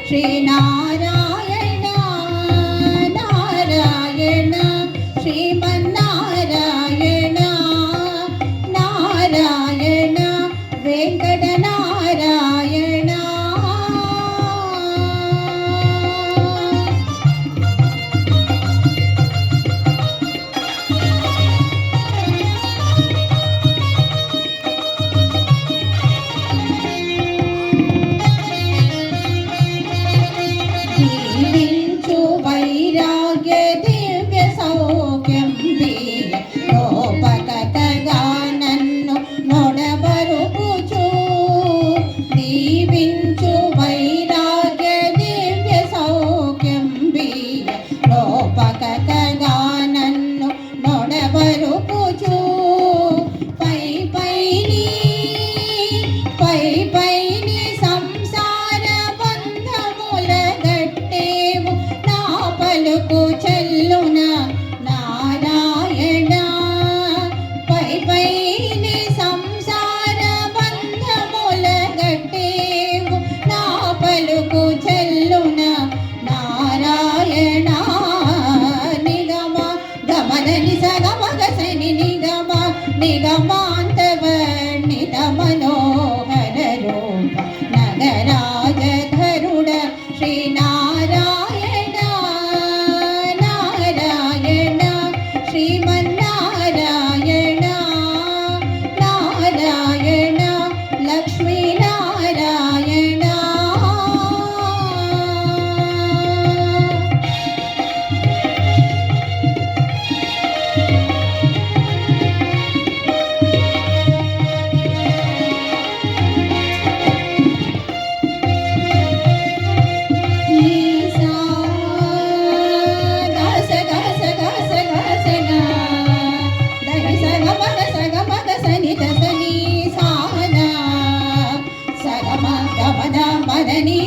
శ్రీనారాయణ నారాయణ శ్రీమన్నారాయణ నారాయణ వెంకటనారాయణ. దీవించు వైరాగ్య దివ్య సౌఖ్యం వీయ లోపకతగా నన్ను నొడబరుపుచు. దీవించు వైరాగ్య దివ్య సౌఖ్యం వీయ లోపకతగా నన్ను నొడబరుపుచు. పై పైని సంసార బంధముల గట్టేవు నా పలుకు చెల్లున నారాయణ. పైని సంసార బంధముల గట్టేవు నా పలుకు చెల్లున నారాయణ. నిగమ గమనని సగమగసని నిగమ నిగమాంతవర్ణిత మనోహర రూప నగరాజధరుడ శ్రీనారాయణ నారాయణ శ్రీమన్నారాయణ నారాయణ లక్ష్మీనారాయణ. ని